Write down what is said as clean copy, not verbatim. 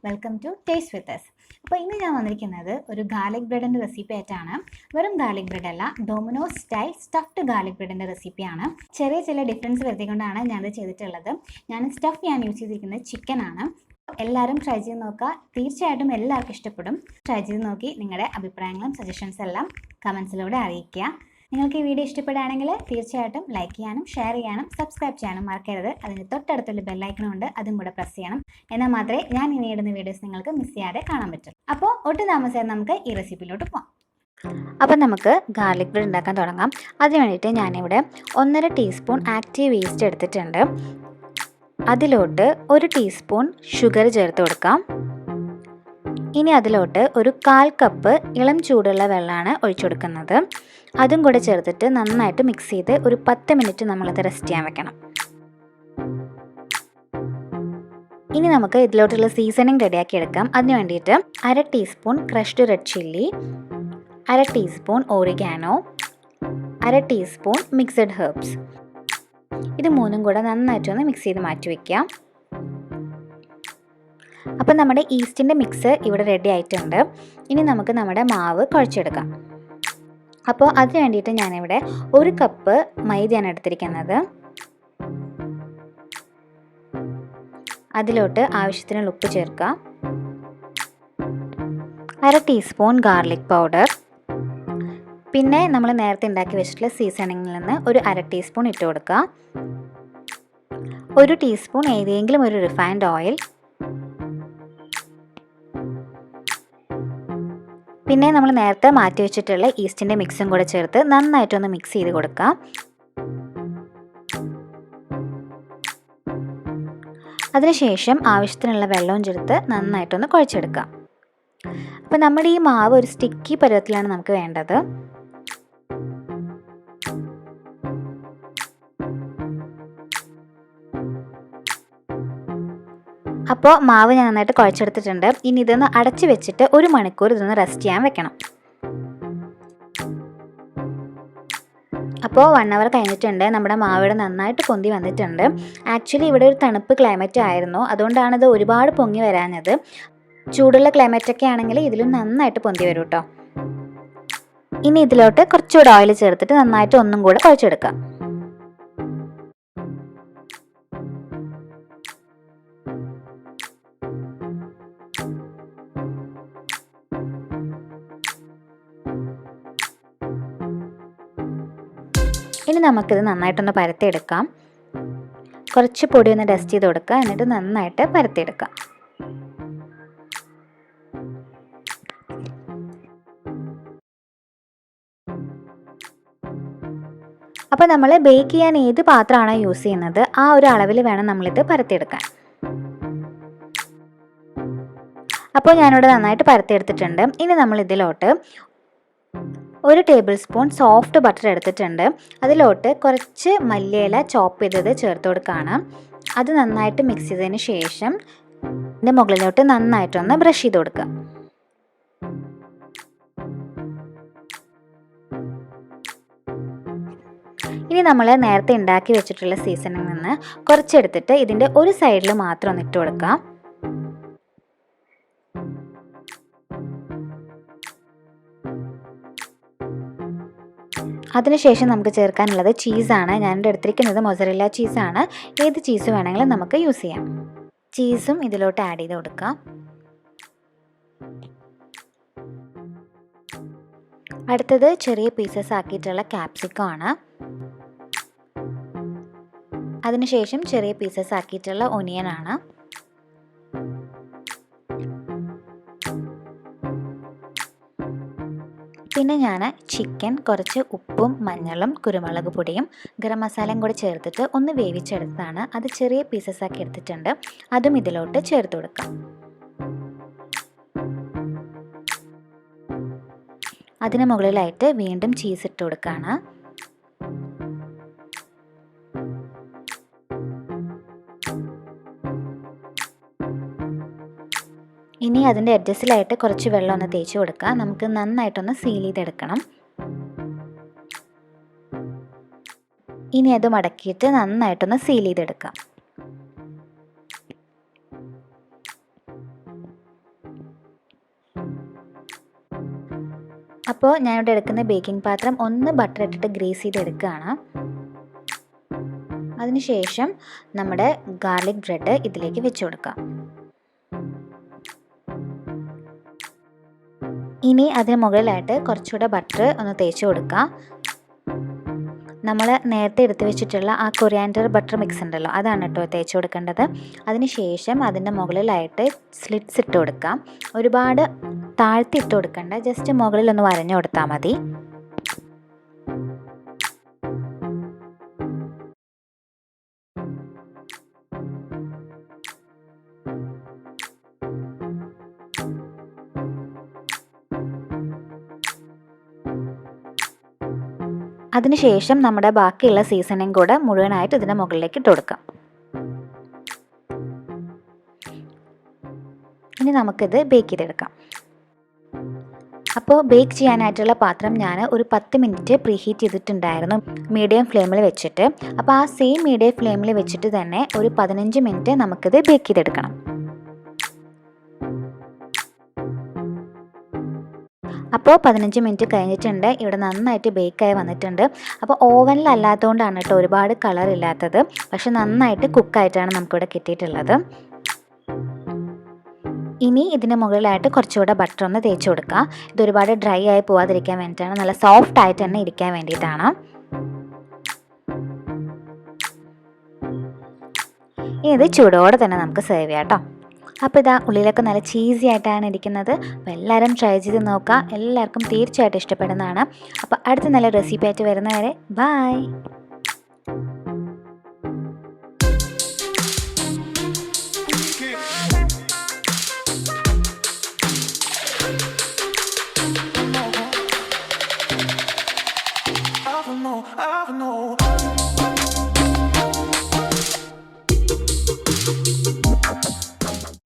Welcome to taste with us. അപ്പോൾ ഇന്ന് ഞാൻ വന്നിരിക്കുന്നത് ഒരു ഗാർലിക് ബ്രെഡിൻ്റെ റെസിപ്പി ആയിട്ടാണ്. വെറും ഗാർലിക് ബ്രെഡ് അല്ല, ഡൊമിനോസ് സ്റ്റൈൽ സ്റ്റഫ്ഡ് ഗാർലിക് ബ്രെഡിൻ്റെ റെസിപ്പിയാണ്. ചില ഡിഫറൻസ് വരുത്തിക്കൊണ്ടാണ് ഞാനത് ചെയ്തിട്ടുള്ളത്. ഞാൻ യൂസ് ചെയ്തിരിക്കുന്നത് ചിക്കൻ ആണ്. എല്ലാവരും ട്രൈ ചെയ്ത് നോക്കുക, തീർച്ചയായിട്ടും എല്ലാവർക്കും ഇഷ്ടപ്പെടും. ട്രൈ ചെയ്ത് നോക്കി നിങ്ങളുടെ അഭിപ്രായങ്ങളും സജഷൻസ് എല്ലാം കമൻസിലൂടെ അറിയിക്കുക. നിങ്ങൾക്ക് ഈ വീഡിയോ ഇഷ്ടപ്പെടുകയാണെങ്കിൽ തീർച്ചയായിട്ടും ലൈക്ക് ചെയ്യാനും ഷെയർ ചെയ്യാനും സബ്സ്ക്രൈബ് ചെയ്യാനും മറക്കരുത്. അതിന് തൊട്ടടുത്തുള്ള ബെല്ലൈക്കൺ ഉണ്ട്, അതും കൂടെ പ്രസ് ചെയ്യണം. എന്നാൽ മാത്രമേ ഞാൻ ഇനി ഇടുന്ന വീഡിയോസ് നിങ്ങൾക്ക് മിസ് ചെയ്യാതെ കാണാൻ പറ്റും. അപ്പോൾ ഒട്ടും താമസിയാതെ നമുക്ക് ഈ റെസിപ്പിയിലോട്ട് പോകാം. അപ്പം നമുക്ക് ഗാർലിക് ബ്രെഡ് ഉണ്ടാക്കാൻ തുടങ്ങാം. അതിന് വേണ്ടിയിട്ട് ഞാനിവിടെ 1.5 ടീസ്പൂൺ ആക്റ്റീവ് ഈസ്റ്റ് എടുത്തിട്ടുണ്ട്. അതിലോട്ട് 1 ടീസ്പൂൺ ഷുഗർ ചേർത്ത് കൊടുക്കാം. ഇനി അതിലോട്ട് ഒരു 1/4 കപ്പ് ഇളം ചൂടുള്ള വെള്ളമാണ് ഒഴിച്ചു കൊടുക്കുന്നത്. അതും കൂടെ ചേർത്തിട്ട് നന്നായിട്ട് മിക്സ് ചെയ്ത് ഒരു 10 മിനിറ്റ് നമ്മളത് റെസ്റ്റ് ചെയ്യാൻ വെക്കണം. ഇനി നമുക്ക് ഇതിലോട്ടുള്ള സീസണിങ് റെഡിയാക്കി എടുക്കാം. അതിന് വേണ്ടിയിട്ട് 1/2 teaspoon crushed red chilli, 1/2 teaspoon oregano, 1/2 teaspoon mixed herbs, ഇത് മൂന്നും കൂടെ നന്നായിട്ടൊന്ന് മിക്സ് ചെയ്ത് മാറ്റി വയ്ക്കാം. അപ്പം നമ്മുടെ ഈസ്റ്റിൻ്റെ മിക്സ് ഇവിടെ റെഡി ആയിട്ടുണ്ട്. ഇനി നമുക്ക് നമ്മുടെ മാവ് കുഴച്ചെടുക്കാം. അപ്പോൾ അതിന് വേണ്ടിയിട്ട് ഞാനിവിടെ 1 കപ്പ് മൈദയാണ് എടുത്തിരിക്കുന്നത്. അതിലോട്ട് ആവശ്യത്തിനുള്ള ഉപ്പ് ചേർക്കുക, 1/2 ടീസ്പൂൺ ഗാർലിക് പൗഡർ, പിന്നെ നമ്മൾ നേരത്തെ ഉണ്ടാക്കി വെച്ചിട്ടുള്ള സീസണിങ്ങിൽ നിന്ന് ഒരു 1/2 ടീസ്പൂൺ ഇട്ട് കൊടുക്കുക, 1 ടീസ്പൂൺ ഏതെങ്കിലും ഒരു റിഫൈൻഡ് ഓയിൽ, പിന്നെ നമ്മൾ നേരത്തെ മാറ്റി വെച്ചിട്ടുള്ള ഈസ്റ്റിൻ്റെ മിക്സും കൂടെ ചേർത്ത് നന്നായിട്ടൊന്ന് മിക്സ് ചെയ്ത് കൊടുക്കാം. അതിനുശേഷം ആവശ്യത്തിനുള്ള വെള്ളവും ചേർത്ത് നന്നായിട്ടൊന്ന് കുഴച്ചെടുക്കാം. അപ്പോൾ നമ്മുടെ ഈ മാവ് ഒരു സ്റ്റിക്കി പരുവത്തിലാണ് നമുക്ക് വേണ്ടത്. അപ്പോൾ മാവ് ഞാൻ നന്നായിട്ട് കുഴച്ചെടുത്തിട്ടുണ്ട്. ഇനി ഇതൊന്ന് അടച്ച് വെച്ചിട്ട് 1 മണിക്കൂർ ഇതൊന്ന് റെസ്റ്റ് ചെയ്യാൻ വെക്കണം. അപ്പോൾ 1 അവർ കഴിഞ്ഞിട്ടുണ്ട്. നമ്മുടെ മാവിടെ നന്നായിട്ട് പൊന്തി വന്നിട്ടുണ്ട്. ആക്ച്വലി ഇവിടെ ഒരു തണുപ്പ് ക്ലൈമറ്റ് ആയിരുന്നു, അതുകൊണ്ടാണിത് ഒരുപാട് പൊങ്ങി വരാഞ്ഞത്. ചൂടുള്ള ക്ലൈമറ്റൊക്കെ ആണെങ്കിൽ ഇതിലും നന്നായിട്ട് പൊന്തി വരും കേട്ടോ. ഇനി ഇതിലോട്ട് കുറച്ചുകൂടെ ഓയിൽ ചേർത്തിട്ട് നന്നായിട്ട് ഒന്നും കൂടെ കുഴച്ചെടുക്കാം. ഇനി നമുക്കിത് നന്നായിട്ടൊന്ന് പരത്തിയെടുക്കാം. കുറച്ച് പൊടി ഒന്ന് ഡസ്റ്റ് ചെയ്ത് കൊടുക്കുക, എന്നിട്ട് നന്നായിട്ട് പരത്തിയെടുക്കാം. അപ്പോൾ നമ്മൾ ബേക്ക് ചെയ്യാൻ ഏത് പാത്രമാണോ യൂസ് ചെയ്യുന്നത് ആ ഒരു അളവിൽ വേണം നമ്മളിത് പരത്തിയെടുക്കാൻ. അപ്പോൾ ഞാനിവിടെ നന്നായിട്ട് പരത്തിയെടുത്തിട്ടുണ്ട്. ഇനി നമ്മൾ ഇതിലോട്ട് 1 ടേബിൾ സ്പൂൺ സോഫ്റ്റ് ബട്ടർ എടുത്തിട്ടുണ്ട്. അതിലോട്ട് കുറച്ച് മല്ലിയില ചോപ്പ് ചെയ്തത് ചേർത്ത് കൊടുക്കുകയാണ്. അത് നന്നായിട്ട് മിക്സ് ചെയ്തതിന് ശേഷം ഇതിൻ്റെ മുകളിലോട്ട് നന്നായിട്ടൊന്ന് ബ്രഷ് ചെയ്ത് കൊടുക്കുക. ഇനി നമ്മൾ നേരത്തെ ഉണ്ടാക്കി വെച്ചിട്ടുള്ള സീസണിൽ നിന്ന് കുറച്ചെടുത്തിട്ട് ഇതിൻ്റെ ഒരു സൈഡിൽ മാത്രം ഒന്ന് ഇട്ട് കൊടുക്കാം. അതിനുശേഷം നമുക്ക് ചേർക്കാനുള്ളത് ചീസാണ്. ഞാനിവിടെ എടുത്തിരിക്കുന്നത് മൊസറല്ല ചീസാണ്. ഏത് ചീസ് വേണമെങ്കിലും നമുക്ക് യൂസ് ചെയ്യാം. ചീസും ഇതിലോട്ട് ആഡ് ചെയ്ത് കൊടുക്കാം. അടുത്തത് ചെറിയ പീസസ് ആക്കിയിട്ടുള്ള ക്യാപ്സിക്കം ആണ്. അതിനുശേഷം ചെറിയ പീസസ് ആക്കിയിട്ടുള്ള ഒനിയൻ ആണ്. പിന്നെ ഞാൻ ചിക്കൻ കുറച്ച് ഉപ്പും മഞ്ഞളും കുരുമുളക് പൊടിയും ഗരം മസാലയും കൂടി ചേർത്തിട്ട് ഒന്ന് വേവിച്ചെടുത്തതാണ്. അത് ചെറിയ പീസസ് ആക്കി എടുത്തിട്ടുണ്ട്. അതും ഇതിലോട്ട് ചേർത്ത് കൊടുക്കാം. അതിന് മുകളിലായിട്ട് വീണ്ടും ചീസ് ഇട്ട് കൊടുക്കുകയാണ്. ഇനി അതിൻ്റെ എഡ്ജസിലായിട്ട് കുറച്ച് വെള്ളം ഒന്ന് തേച്ച് കൊടുക്കുക. നമുക്ക് നന്നായിട്ടൊന്ന് സീൽ ചെയ്തെടുക്കണം. ഇനി അത് മടക്കിയിട്ട് നന്നായിട്ടൊന്ന് സീൽ ചെയ്തെടുക്കാം. അപ്പോൾ ഞാനിവിടെ എടുക്കുന്ന ബേക്കിംഗ് പാത്രം ഒന്ന് ബട്ടർ ഇട്ടിട്ട് ഗ്രീസ് ചെയ്തെടുക്കുകയാണ്. അതിനുശേഷം നമ്മുടെ ഗാർലിക് ബ്രെഡ് ഇതിലേക്ക് വെച്ച് കൊടുക്കാം. ഇനി അതിന് മുകളിലായിട്ട് കുറച്ചുകൂടെ ബട്ടർ ഒന്ന് തേച്ച് കൊടുക്കാം. നമ്മൾ നേരത്തെ എടുത്ത് വെച്ചിട്ടുള്ള ആ കൊറിയാൻഡർ ബട്ടർ മിക്സ് ഉണ്ടല്ലോ, അതാണ് കേട്ടോ തേച്ച് കൊടുക്കേണ്ടത്. അതിനുശേഷം അതിൻ്റെ മുകളിലായിട്ട് സ്ലിറ്റ്സ് ഇട്ട് കൊടുക്കാം. ഒരുപാട് താഴ്ത്തി ഇട്ട് കൊടുക്കണ്ട, ജസ്റ്റ് മുകളിലൊന്ന് വരഞ്ഞു കൊടുത്താൽ മതി. അതിനുശേഷം നമ്മുടെ ബാക്കിയുള്ള സീസണിങ് കൂടെ മുഴുവനായിട്ട് ഇതിൻ്റെ മുകളിലേക്ക് ഇട്ട് കൊടുക്കാം. ഇനി നമുക്കിത് ബേക്ക് ചെയ്തെടുക്കാം. അപ്പോൾ ബേക്ക് ചെയ്യാനായിട്ടുള്ള പാത്രം ഞാൻ ഒരു 10 മിനിറ്റ് പ്രീഹീറ്റ് ചെയ്തിട്ടുണ്ടായിരുന്നു മീഡിയം ഫ്ലെയിമിൽ വെച്ചിട്ട്. അപ്പോൾ ആ സെയിം മീഡിയം ഫ്ലെയിമിൽ വെച്ചിട്ട് തന്നെ ഒരു 15 മിനിറ്റ് നമുക്കിത് ബേക്ക് ചെയ്തെടുക്കണം. അപ്പോൾ 15 മിനിറ്റ് കഴിഞ്ഞിട്ടുണ്ട്. ഇവിടെ നന്നായിട്ട് ബേക്കായി വന്നിട്ടുണ്ട്. അപ്പോൾ ഓവനിലല്ലാത്തതുകൊണ്ടാണ് കേട്ടോ ഒരുപാട് കളർ ഇല്ലാത്തത്, പക്ഷെ നന്നായിട്ട് കുക്കായിട്ടാണ് നമുക്കിവിടെ കിട്ടിയിട്ടുള്ളത്. ഇനി ഇതിന് മുകളിലായിട്ട് കുറച്ചുകൂടെ ബട്ടർ ഒന്ന് തേച്ച് കൊടുക്കുക. ഇതൊരുപാട് ഡ്രൈ ആയി പോവാതിരിക്കാൻ വേണ്ടിയിട്ടാണ്, നല്ല സോഫ്റ്റ് ആയിട്ട് തന്നെ ഇരിക്കാൻ വേണ്ടിയിട്ടാണ്. ഇനി ഇത് ചൂടോടെ തന്നെ നമുക്ക് സെർവ് ചെയ്യാം കേട്ടോ. അപ്പോൾ ഇതാ ഉള്ളിലൊക്കെ നല്ല ചീസി ആയിട്ടാണ് ഇരിക്കുന്നത്. അപ്പോൾ എല്ലാവരും ട്രൈ ചെയ്ത് നോക്കുക, എല്ലാവർക്കും തീർച്ചയായിട്ടും ഇഷ്ടപ്പെടുന്നതാണ്. അപ്പോൾ അടുത്ത നല്ല റെസിപ്പി ആയിട്ട് വരുന്നവരെ ബൈ.